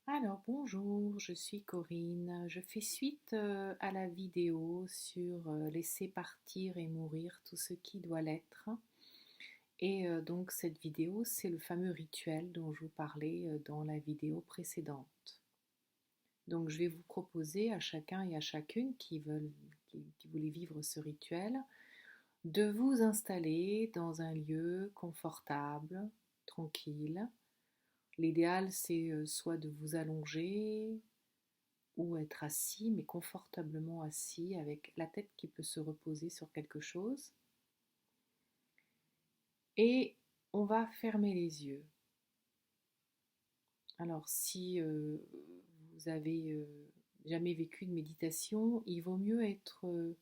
Alors bonjour, je suis Corinne. Je fais suite à la vidéo sur laisser partir et mourir tout ce qui doit l'être. Et donc cette vidéo, c'est le fameux rituel dont je vous parlais dans la vidéo précédente. Donc je vais vous proposer à chacun et à chacune qui voulait vivre ce rituel de vous installer dans un lieu confortable, tranquille. L'idéal, c'est soit de vous allonger ou être assis, mais confortablement assis, avec la tête qui peut se reposer sur quelque chose. Et on va fermer les yeux. Alors, si vous avez jamais vécu de méditation, il vaut mieux être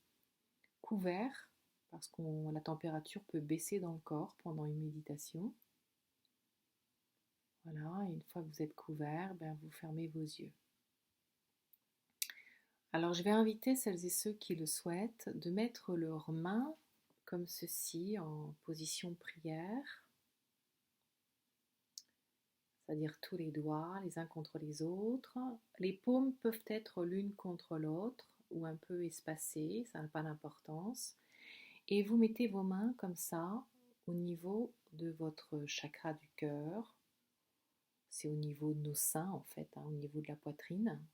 couvert, parce que la température peut baisser dans le corps pendant une méditation. Voilà, et une fois que vous êtes couvert, ben, vous fermez vos yeux. Alors je vais inviter celles et ceux qui le souhaitent de mettre leurs mains comme ceci en position prière, c'est-à-dire tous les doigts les uns contre les autres. Les paumes peuvent être l'une contre l'autre ou un peu espacées, ça n'a pas d'importance. Et vous mettez vos mains comme ça au niveau de votre chakra du cœur. C'est au niveau de nos seins en fait, au niveau de la poitrine.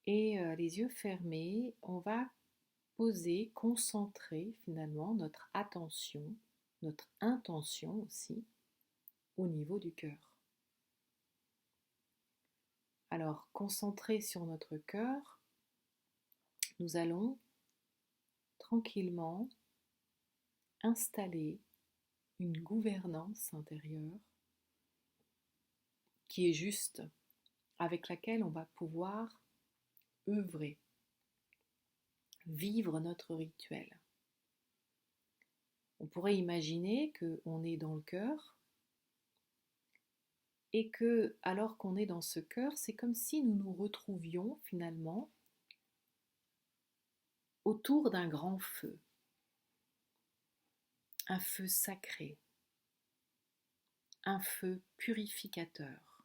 Et les yeux fermés, on va poser, concentrer finalement notre attention, notre intention aussi, au niveau du cœur. Alors, concentré sur notre cœur, nous allons tranquillement installer une gouvernance intérieure qui est juste, avec laquelle on va pouvoir œuvrer, vivre notre rituel. On pourrait imaginer qu'on est dans le cœur et que, alors qu'on est dans ce cœur, c'est comme si nous nous retrouvions finalement autour d'un grand feu, un feu sacré, un feu purificateur.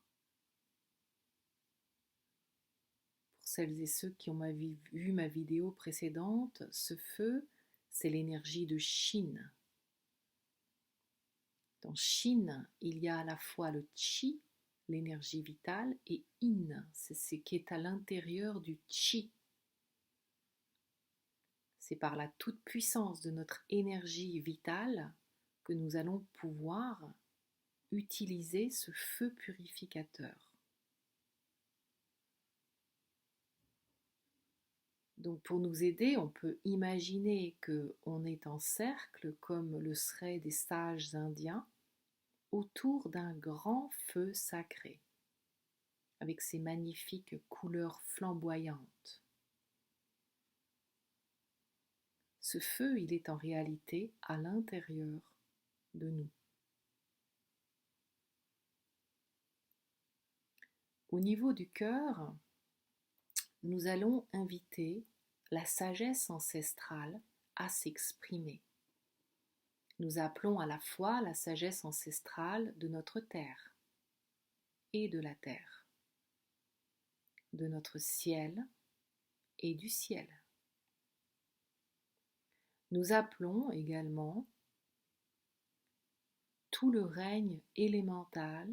Pour celles et ceux qui ont vu ma vidéo précédente, ce feu, c'est l'énergie de Shin. Dans Shin, il y a à la fois le Chi, l'énergie vitale, et In, c'est ce qui est à l'intérieur du Chi. C'est par la toute-puissance de notre énergie vitale que nous allons pouvoir utiliser ce feu purificateur. Donc pour nous aider, on peut imaginer qu'on est en cercle, comme le seraient des sages indiens, autour d'un grand feu sacré, avec ses magnifiques couleurs flamboyantes. Ce feu, il est en réalité à l'intérieur de nous. Au niveau du cœur, nous allons inviter la sagesse ancestrale à s'exprimer. Nous appelons à la fois la sagesse ancestrale de notre terre et de la terre, de notre ciel et du ciel. Nous appelons également tout le règne élémental,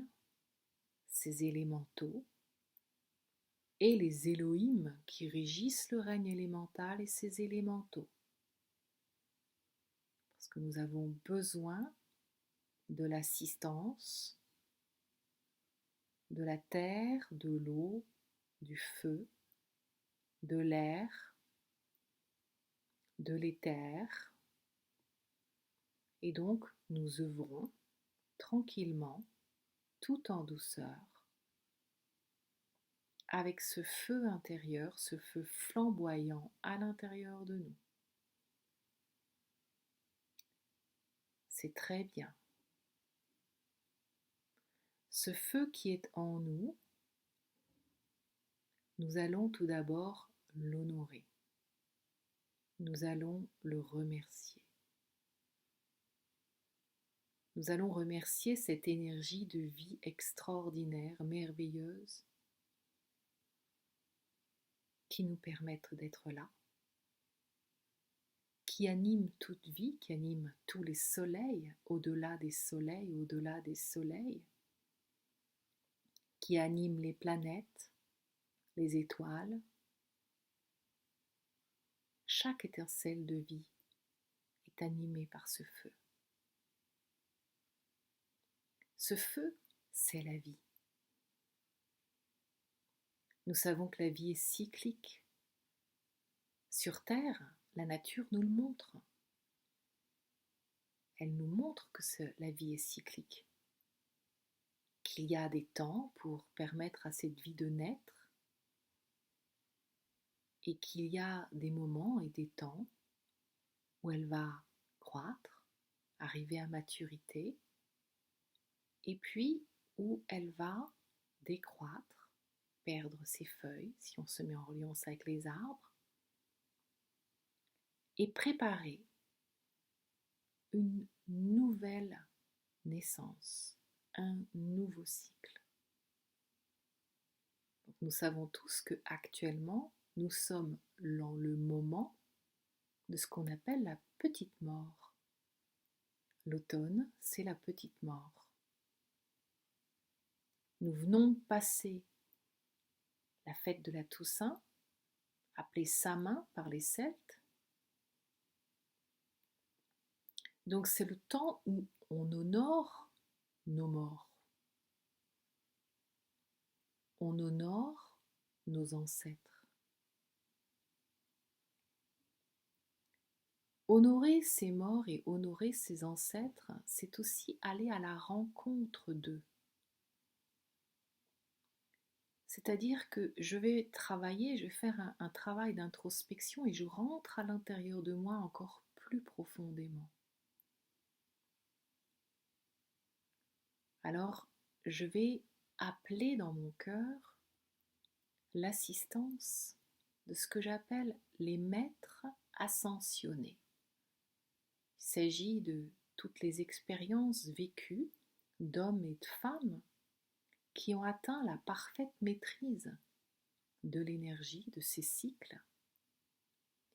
ces élémentaux, et les Élohim qui régissent le règne élémental et ses élémentaux. Parce que nous avons besoin de l'assistance de la terre, de l'eau, du feu, de l'air, de l'éther. Et donc, nous œuvrons tranquillement, tout en douceur, avec ce feu intérieur, ce feu flamboyant à l'intérieur de nous. C'est très bien. Ce feu qui est en nous, nous allons tout d'abord l'honorer. Nous allons le remercier. Nous allons remercier cette énergie de vie extraordinaire, merveilleuse, qui nous permet d'être là, qui anime toute vie, qui anime tous les soleils, au-delà des soleils, au-delà des soleils, qui anime les planètes, les étoiles. Chaque étincelle de vie est animée par ce feu. Ce feu, c'est la vie. Nous savons que la vie est cyclique. Sur Terre, la nature nous le montre. Elle nous montre que la vie est cyclique, qu'il y a des temps pour permettre à cette vie de naître et qu'il y a des moments et des temps où elle va croître, arriver à maturité, et puis où elle va décroître, perdre ses feuilles, si on se met en reliance avec les arbres, et préparer une nouvelle naissance, un nouveau cycle. Donc nous savons tous que actuellement nous sommes dans le moment de ce qu'on appelle la petite mort. L'automne, c'est la petite mort. Nous venons de passer la fête de la Toussaint, appelée Samin par les Celtes. Donc c'est le temps où on honore nos morts. On honore nos ancêtres. Honorer ses morts et honorer ses ancêtres, c'est aussi aller à la rencontre d'eux. C'est-à-dire que je vais travailler, je vais faire un travail d'introspection et je rentre à l'intérieur de moi encore plus profondément. Alors, je vais appeler dans mon cœur l'assistance de ce que j'appelle les maîtres ascensionnés. Il s'agit de toutes les expériences vécues d'hommes et de femmes qui ont atteint la parfaite maîtrise de l'énergie de ces cycles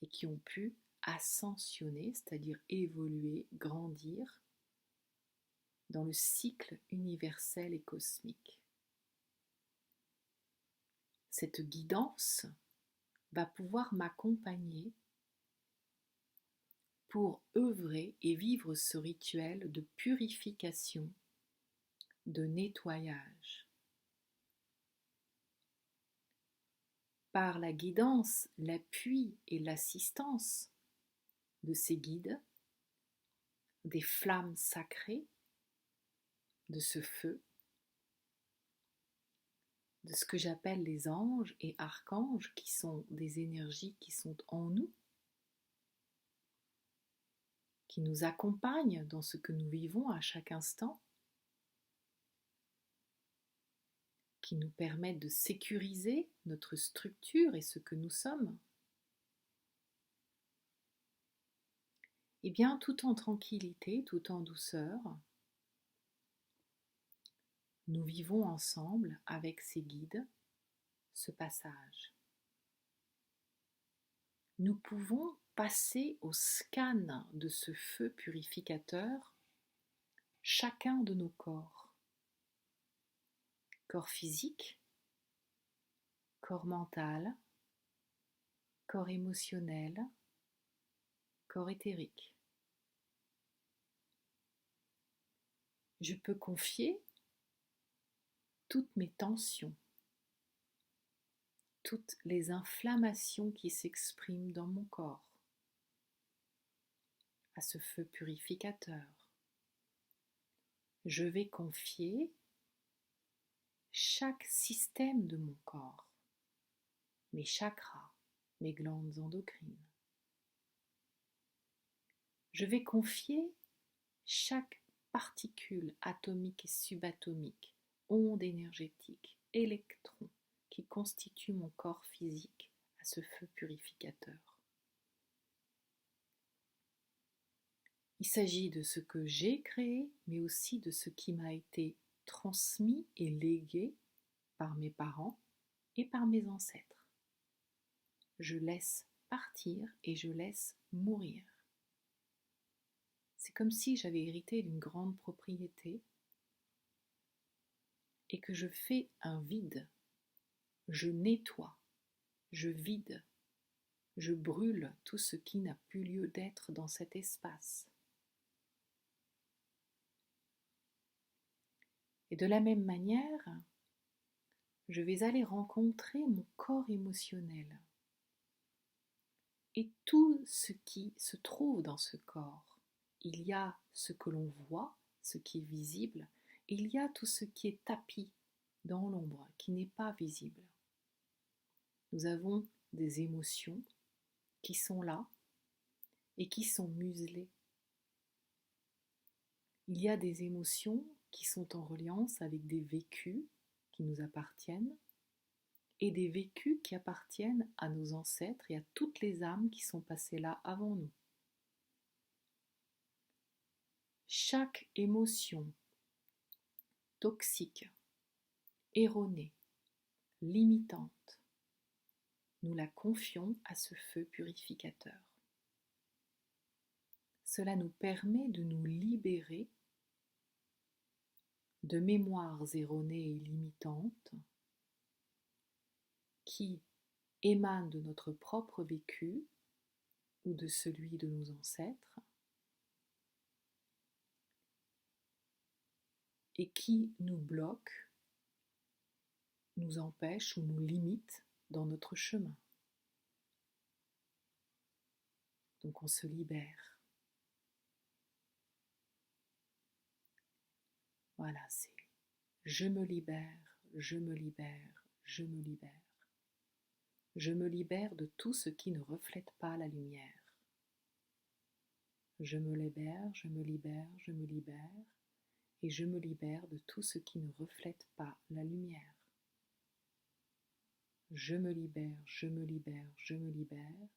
et qui ont pu ascensionner, c'est-à-dire évoluer, grandir dans le cycle universel et cosmique. Cette guidance va pouvoir m'accompagner pour œuvrer et vivre ce rituel de purification, de nettoyage. Par la guidance, l'appui et l'assistance de ces guides, des flammes sacrées, de ce feu, de ce que j'appelle les anges et archanges, qui sont des énergies qui sont en nous, qui nous accompagnent dans ce que nous vivons à chaque instant, qui nous permettent de sécuriser notre structure et ce que nous sommes. Et bien, tout en tranquillité, tout en douceur, nous vivons ensemble avec ces guides ce passage. Nous pouvons passer au scan de ce feu purificateur chacun de nos corps. Corps physique, corps mental, corps émotionnel, corps éthérique. Je peux confier toutes mes tensions, toutes les inflammations qui s'expriment dans mon corps à ce feu purificateur. Je vais confier chaque système de mon corps, mes chakras, mes glandes endocrines. Je vais confier chaque particule atomique et subatomique, onde énergétique, électron qui constitue mon corps physique à ce feu purificateur. Il s'agit de ce que j'ai créé, mais aussi de ce qui m'a été transmis et légué par mes parents et par mes ancêtres. Je laisse partir et je laisse mourir. C'est comme si j'avais hérité d'une grande propriété et que je fais un vide. Je nettoie, je vide, je brûle tout ce qui n'a plus lieu d'être dans cet espace. Et de la même manière, je vais aller rencontrer mon corps émotionnel et tout ce qui se trouve dans ce corps. Il y a ce que l'on voit, ce qui est visible, et il y a tout ce qui est tapis dans l'ombre, qui n'est pas visible. Nous avons des émotions qui sont là et qui sont muselées. Il y a des émotions qui sont en reliance avec des vécus qui nous appartiennent et des vécus qui appartiennent à nos ancêtres et à toutes les âmes qui sont passées là avant nous. Chaque émotion toxique, erronée, limitante, nous la confions à ce feu purificateur. Cela nous permet de nous libérer de mémoires erronées et limitantes qui émanent de notre propre vécu ou de celui de nos ancêtres et qui nous bloquent, nous empêchent ou nous limitent dans notre chemin. Donc on se libère. Voilà, c'est je me libère, je me libère, je me libère. Je me libère de tout ce qui ne reflète pas la lumière. Je me libère, je me libère, je me libère, et je me libère de tout ce qui ne reflète pas la lumière. Je me libère, je me libère, je me libère,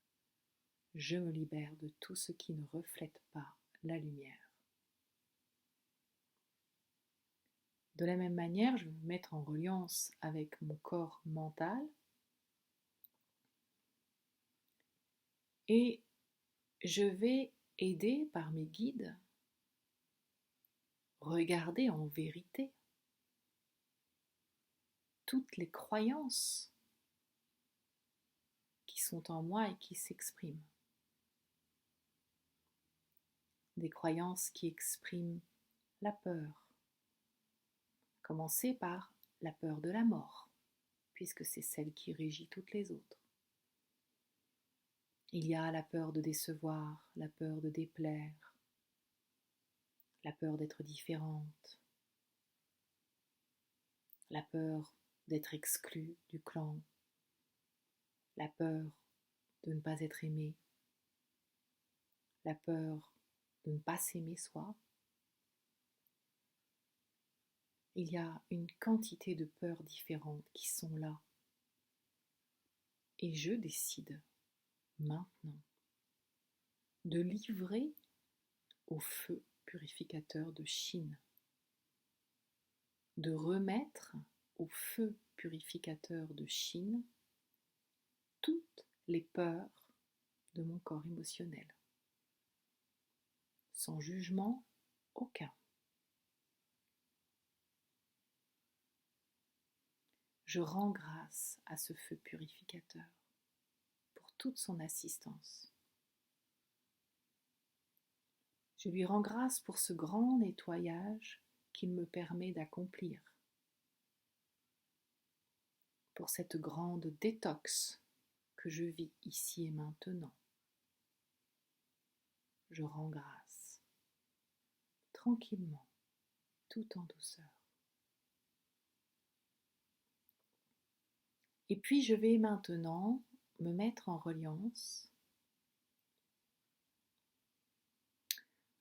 je me libère de tout ce qui ne reflète pas la lumière. De la même manière, je vais me mettre en reliance avec mon corps mental et je vais aider par mes guides, regarder en vérité toutes les croyances qui sont en moi et qui s'expriment. Des croyances qui expriment la peur. Commencer par la peur de la mort, puisque c'est celle qui régit toutes les autres. Il y a la peur de décevoir, la peur de déplaire, la peur d'être différente, la peur d'être exclu du clan, la peur de ne pas être aimé, la peur de ne pas s'aimer soi. Il y a une quantité de peurs différentes qui sont là. Et je décide maintenant de livrer au feu purificateur de Chine, de remettre au feu purificateur de Chine toutes les peurs de mon corps émotionnel, sans jugement aucun. Je rends grâce à ce feu purificateur pour toute son assistance. Je lui rends grâce pour ce grand nettoyage qu'il me permet d'accomplir, pour cette grande détox que je vis ici et maintenant. Je rends grâce, tranquillement, tout en douceur. Et puis je vais maintenant me mettre en reliance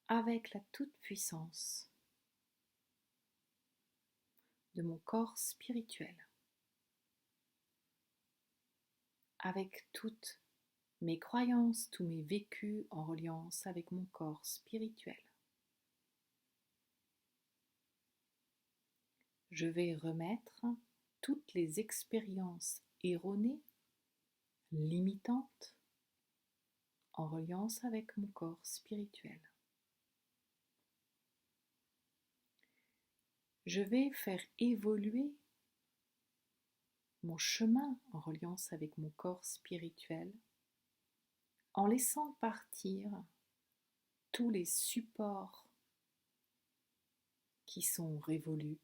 avec la toute-puissance de mon corps spirituel, avec toute mes croyances, tous mes vécus en reliance avec mon corps spirituel. Je vais remettre toutes les expériences erronées, limitantes, en reliance avec mon corps spirituel. Je vais faire évoluer mon chemin en reliance avec mon corps spirituel en laissant partir tous les supports qui sont révolus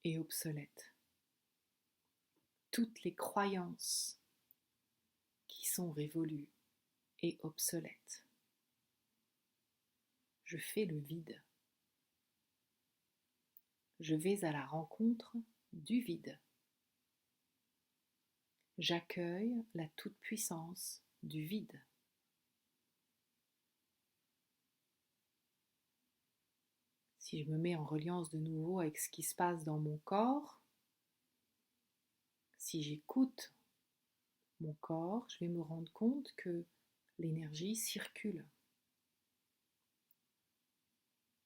et obsolètes, toutes les croyances qui sont révolues et obsolètes. Je fais le vide. Je vais à la rencontre du vide. J'accueille la toute-puissance du vide. Si je me mets en reliance de nouveau avec ce qui se passe dans mon corps, si j'écoute mon corps, je vais me rendre compte que l'énergie circule.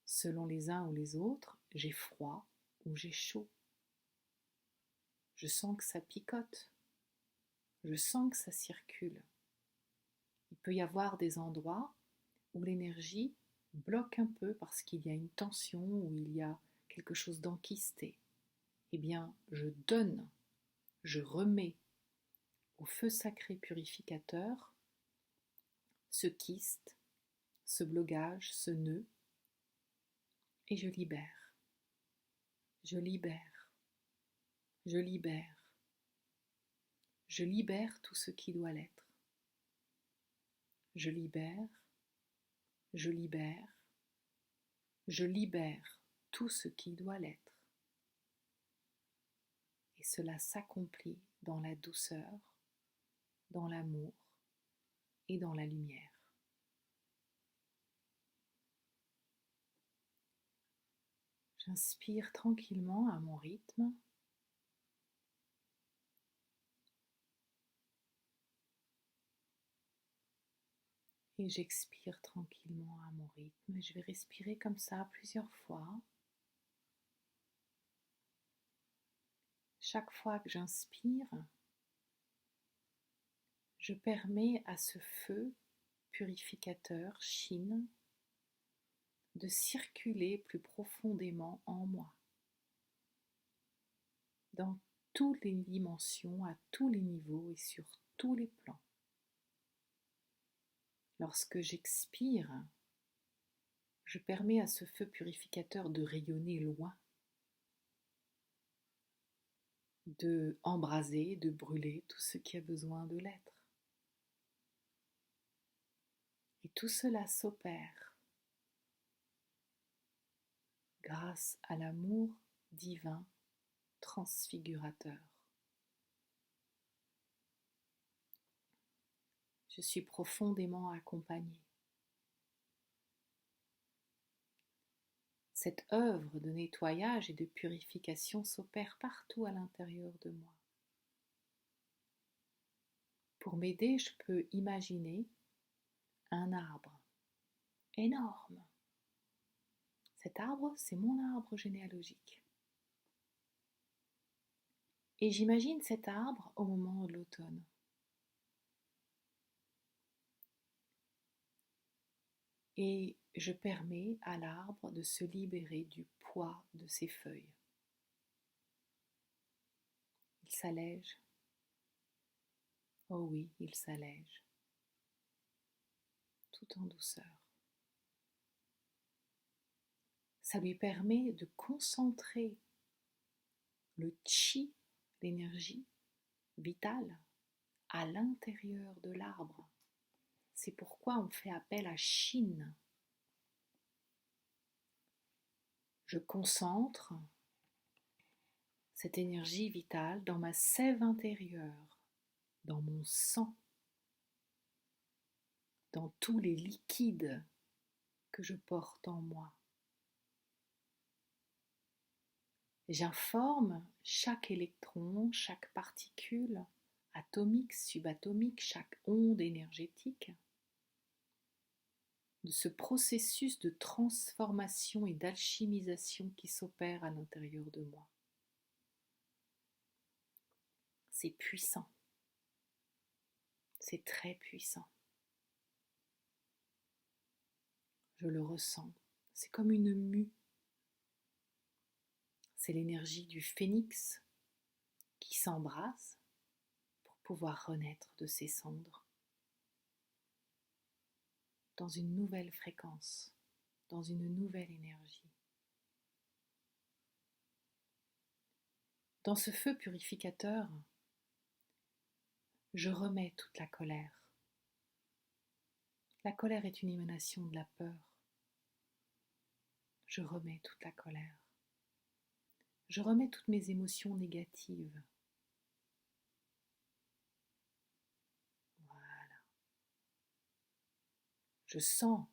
Selon les uns ou les autres, j'ai froid ou j'ai chaud. Je sens que ça picote. Je sens que ça circule. Il peut y avoir des endroits où l'énergie bloque un peu parce qu'il y a une tension ou il y a quelque chose d'enquisté. Eh bien, je donne, je remets au feu sacré purificateur ce kyste, ce blocage, ce nœud, et je libère. Je libère. Je libère. Je libère tout ce qui doit l'être. Je libère. Je libère. Je libère tout ce qui doit l'être. Et cela s'accomplit dans la douceur, dans l'amour et dans la lumière. J'inspire tranquillement à mon rythme. Et j'expire tranquillement à mon rythme. Je vais respirer comme ça plusieurs fois. Chaque fois que j'inspire, je permets à ce feu purificateur, Shin, de circuler plus profondément en moi, dans toutes les dimensions, à tous les niveaux et sur tous les plans. Lorsque j'expire, je permets à ce feu purificateur de rayonner loin, de embraser, de brûler tout ce qui a besoin de l'être. Et tout cela s'opère grâce à l'amour divin transfigurateur. Je suis profondément accompagnée. Cette œuvre de nettoyage et de purification s'opère partout à l'intérieur de moi. Pour m'aider, je peux imaginer un arbre énorme. Cet arbre, c'est mon arbre généalogique. Et j'imagine cet arbre au moment de l'automne. Et je permets à l'arbre de se libérer du poids de ses feuilles. Il s'allège. Oh oui, il s'allège. Tout en douceur. Ça lui permet de concentrer le chi, l'énergie vitale, à l'intérieur de l'arbre. C'est pourquoi on fait appel à Shin. Je concentre cette énergie vitale dans ma sève intérieure, dans mon sang, dans tous les liquides que je porte en moi. J'informe chaque électron, chaque particule atomique, subatomique, chaque onde énergétique, de ce processus de transformation et d'alchimisation qui s'opère à l'intérieur de moi. C'est puissant, c'est très puissant. Je le ressens, c'est comme une mue. C'est l'énergie du phénix qui s'embrase pour pouvoir renaître de ses cendres dans une nouvelle fréquence, dans une nouvelle énergie. Dans ce feu purificateur, je remets toute la colère. La colère est une émanation de la peur. Je remets toute la colère. Je remets toutes mes émotions négatives. Voilà. Je sens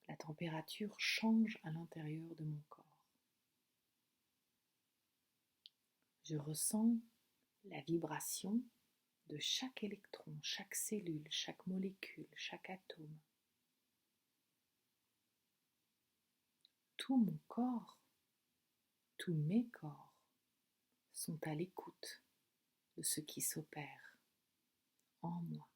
la température change à l'intérieur de mon corps. Je ressens la vibration de chaque électron, chaque cellule, chaque molécule, chaque atome. Tout mon corps, tous mes corps sont à l'écoute de ce qui s'opère en moi.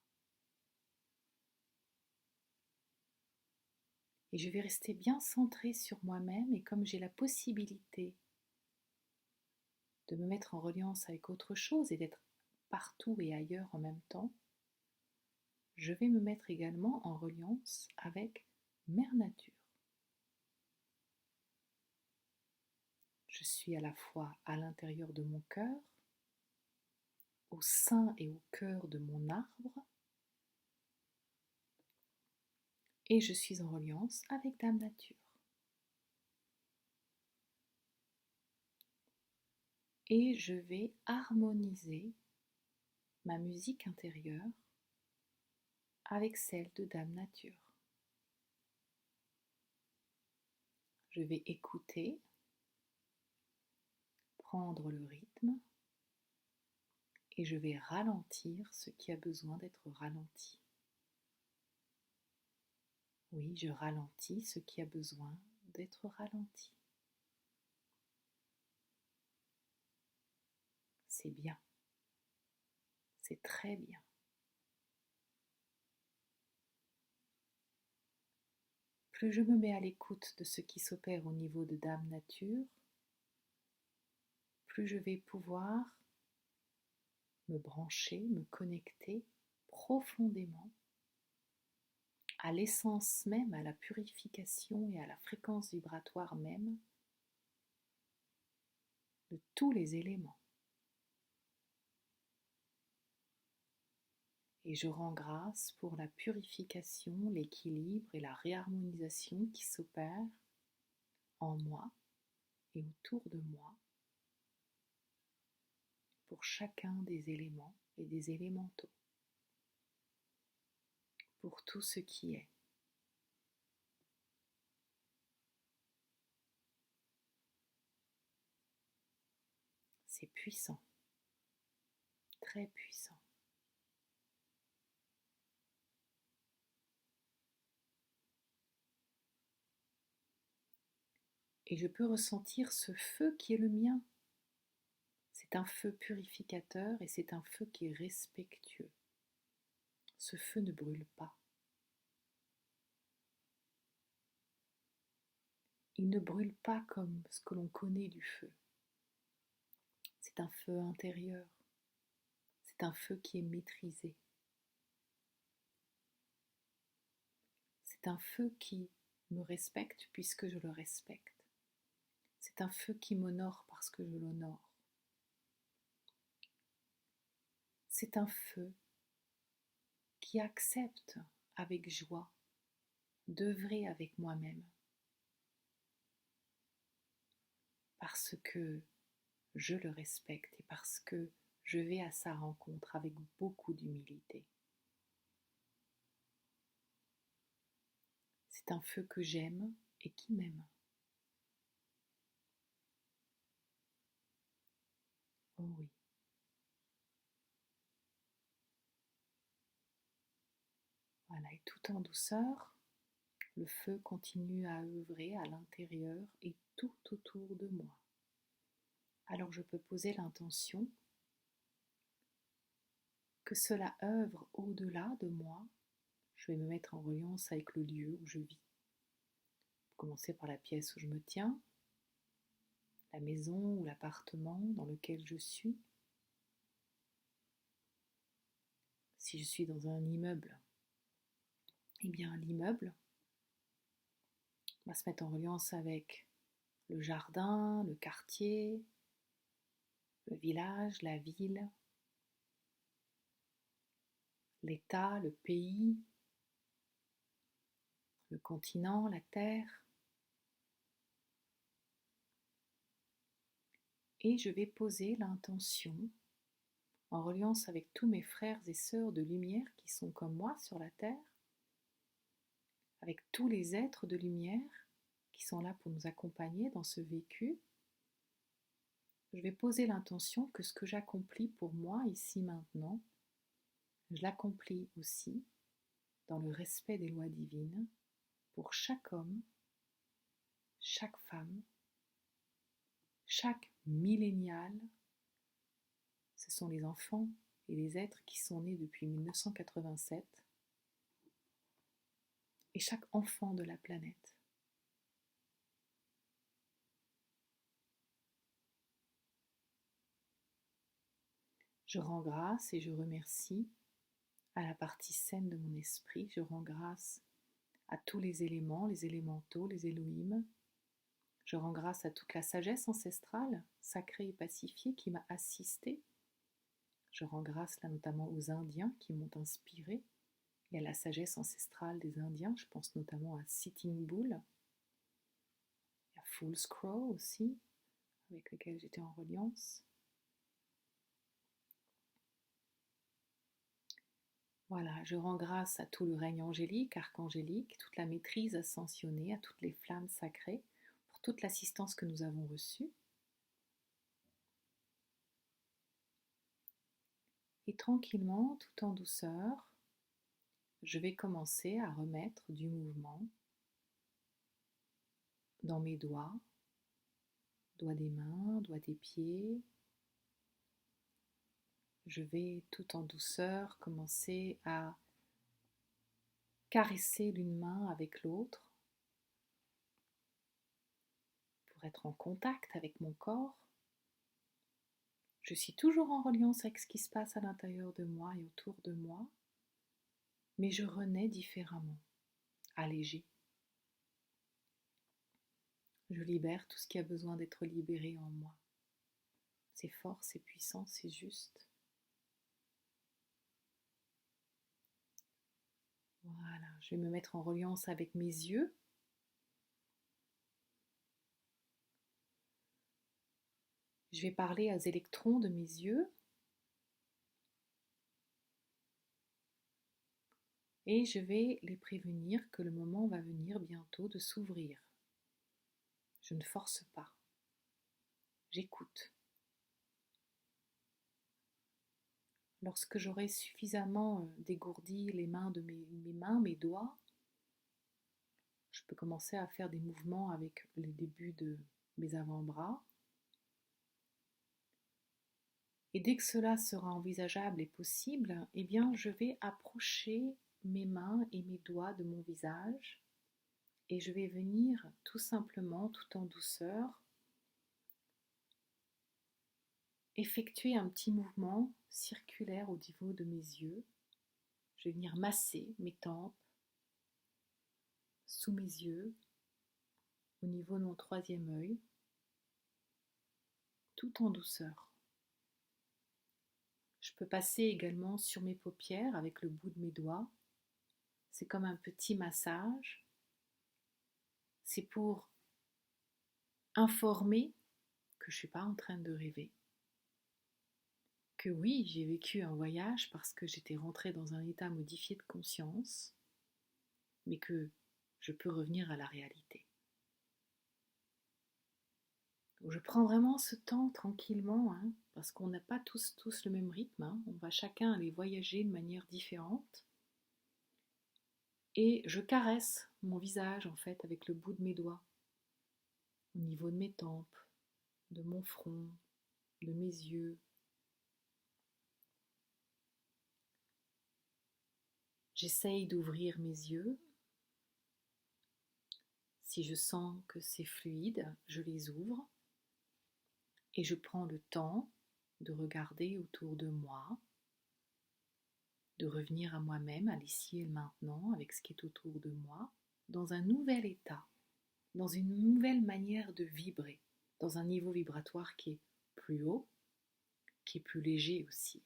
Et je vais rester bien centrée sur moi-même, et comme j'ai la possibilité de me mettre en reliance avec autre chose et d'être partout et ailleurs en même temps, je vais me mettre également en reliance avec Mère Nature. Je suis à la fois à l'intérieur de mon cœur, au sein et au cœur de mon arbre, et je suis en reliance avec Dame Nature. Et je vais harmoniser ma musique intérieure avec celle de Dame Nature. Je vais écouter, prendre le rythme, et je vais ralentir ce qui a besoin d'être ralenti. Oui, je ralentis ce qui a besoin d'être ralenti. C'est bien. C'est très bien. Plus je me mets à l'écoute de ce qui s'opère au niveau de Dame Nature, plus je vais pouvoir me brancher, me connecter profondément à l'essence même, à la purification et à la fréquence vibratoire même de tous les éléments. Et je rends grâce pour la purification, l'équilibre et la réharmonisation qui s'opèrent en moi et autour de moi pour chacun des éléments et des élémentaux, pour tout ce qui est. C'est puissant, très puissant. Et je peux ressentir ce feu qui est le mien. C'est un feu purificateur et c'est un feu qui est respectueux. Ce feu ne brûle pas. Il ne brûle pas comme ce que l'on connaît du feu. C'est un feu intérieur. C'est un feu qui est maîtrisé. C'est un feu qui me respecte puisque je le respecte. C'est un feu qui m'honore parce que je l'honore. C'est un feu qui accepte avec joie d'œuvrer avec moi-même parce que je le respecte et parce que je vais à sa rencontre avec beaucoup d'humilité. C'est un feu que j'aime et qui m'aime. Oh oui. Et tout en douceur, le feu continue à œuvrer à l'intérieur et tout autour de moi. Alors je peux poser l'intention que cela œuvre au-delà de moi. Je vais me mettre en reliance avec le lieu où je vis. Commencer par la pièce où je me tiens, la maison ou l'appartement dans lequel je suis. Si je suis dans un immeuble, eh bien l'immeuble va se mettre en reliance avec le jardin, le quartier, le village, la ville, l'État, le pays, le continent, la terre. Et je vais poser l'intention en reliance avec tous mes frères et sœurs de lumière qui sont comme moi sur la terre, avec tous les êtres de lumière qui sont là pour nous accompagner dans ce vécu. Je vais poser l'intention que ce que j'accomplis pour moi ici maintenant, je l'accomplis aussi dans le respect des lois divines pour chaque homme, chaque femme, chaque millénial. Ce sont les enfants et les êtres qui sont nés depuis 1987 et chaque enfant de la planète. Je rends grâce et je remercie à la partie saine de mon esprit. Je rends grâce à tous les éléments, les élémentaux, les Elohim. Je rends grâce à toute la sagesse ancestrale, sacrée et pacifiée qui m'a assistée. Je rends grâce là notamment aux Indiens qui m'ont inspirée et à la sagesse ancestrale des Indiens. Je pense notamment à Sitting Bull, à Fool's Crow aussi, avec lequel j'étais en reliance. Voilà, je rends grâce à tout le règne angélique, archangélique, toute la maîtrise ascensionnée, à toutes les flammes sacrées, pour toute l'assistance que nous avons reçue. Et tranquillement, tout en douceur, je vais commencer à remettre du mouvement dans mes doigts des mains, doigts des pieds. Je vais tout en douceur commencer à caresser l'une main avec l'autre pour être en contact avec mon corps. Je suis toujours en reliance avec ce qui se passe à l'intérieur de moi et autour de moi, mais je renais différemment, allégé. Je libère tout ce qui a besoin d'être libéré en moi. C'est fort, c'est puissant, c'est juste. Voilà, je vais me mettre en reliance avec mes yeux. Je vais parler aux électrons de mes yeux. Et je vais les prévenir que le moment va venir bientôt de s'ouvrir. Je ne force pas. J'écoute. Lorsque j'aurai suffisamment dégourdi les mains de mes mains, mes doigts, je peux commencer à faire des mouvements avec les débuts de mes avant-bras. Et dès que cela sera envisageable et possible, eh bien, je vais approcher mes mains et mes doigts de mon visage et je vais venir tout simplement, tout en douceur, effectuer un petit mouvement circulaire au niveau de mes yeux. Je vais venir masser mes tempes, sous mes yeux, au niveau de mon troisième œil, tout en douceur. Je peux passer également sur mes paupières avec le bout de mes doigts. C'est comme un petit massage. C'est pour informer que je ne suis pas en train de rêver. Que oui, j'ai vécu un voyage parce que j'étais rentrée dans un état modifié de conscience, mais que je peux revenir à la réalité. Donc je prends vraiment ce temps tranquillement, parce qu'on n'a pas tous le même rythme, on va chacun aller voyager de manière différente. Et je caresse mon visage en fait avec le bout de mes doigts, au niveau de mes tempes, de mon front, de mes yeux. J'essaye d'ouvrir mes yeux. Si je sens que c'est fluide, je les ouvre et je prends le temps de regarder autour de moi, de revenir à moi-même, à l'ici et le maintenant, avec ce qui est autour de moi, dans un nouvel état, dans une nouvelle manière de vibrer, dans un niveau vibratoire qui est plus haut, qui est plus léger aussi.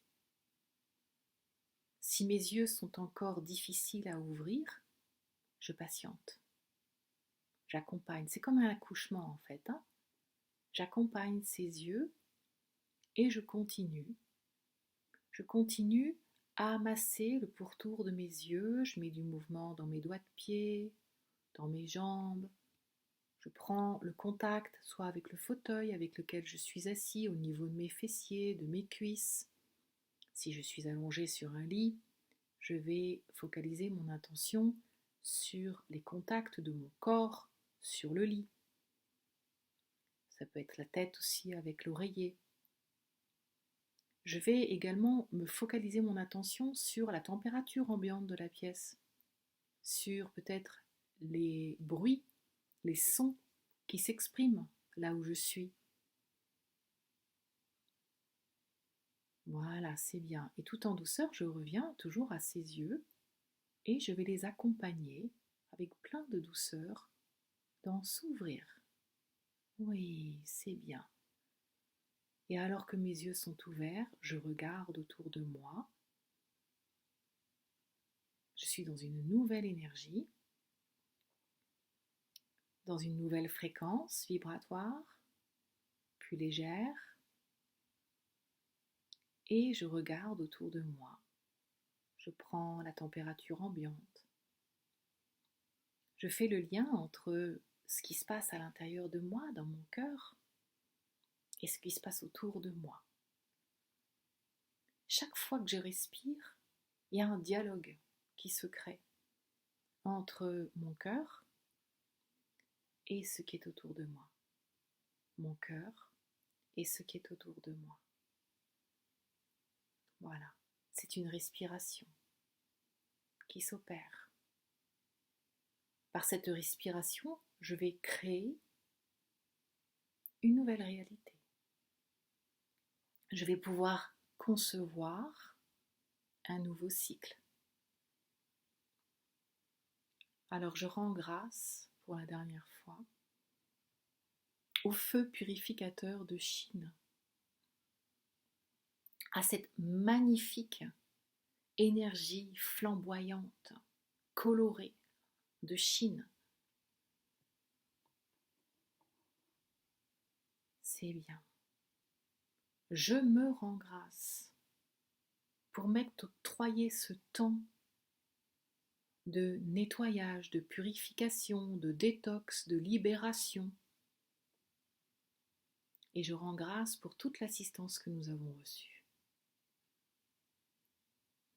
Si mes yeux sont encore difficiles à ouvrir, je patiente. J'accompagne, c'est comme un accouchement en fait. J'accompagne ces yeux et je continue. Je continue à masser le pourtour de mes yeux. Je mets du mouvement dans mes doigts de pied, dans mes jambes. Je prends le contact, soit avec le fauteuil avec lequel je suis assis, au niveau de mes fessiers, de mes cuisses. Si je suis allongée sur un lit, je vais focaliser mon attention sur les contacts de mon corps sur le lit. Ça peut être la tête aussi avec l'oreiller. Je vais également me focaliser mon attention sur la température ambiante de la pièce, sur peut-être les bruits, les sons qui s'expriment là où je suis. Voilà, c'est bien. Et tout en douceur, je reviens toujours à ces yeux et je vais les accompagner avec plein de douceur dans s'ouvrir. Oui, c'est bien. Et alors que mes yeux sont ouverts, je regarde autour de moi. Je suis dans une nouvelle énergie, dans une nouvelle fréquence vibratoire, plus légère. Et je regarde autour de moi. Je prends la température ambiante. Je fais le lien entre ce qui se passe à l'intérieur de moi, dans mon cœur, et ce qui se passe autour de moi. Chaque fois que je respire, il y a un dialogue qui se crée entre mon cœur et ce qui est autour de moi. Mon cœur et ce qui est autour de moi. Voilà, c'est une respiration qui s'opère. Par cette respiration, je vais créer une nouvelle réalité. Je vais pouvoir concevoir un nouveau cycle. Alors je rends grâce pour la dernière fois au feu purificateur de Chine, à cette magnifique énergie flamboyante, colorée de Chine. C'est bien. Je me rends grâce pour m'octroyer ce temps de nettoyage, de purification, de détox, de libération. Et je rends grâce pour toute l'assistance que nous avons reçue.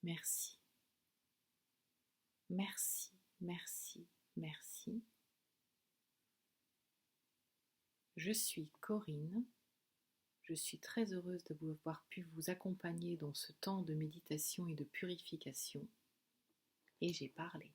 Merci. Merci, merci, merci. Je suis Corinne. Je suis très heureuse d'avoir pu vous accompagner dans ce temps de méditation et de purification. Et j'ai parlé.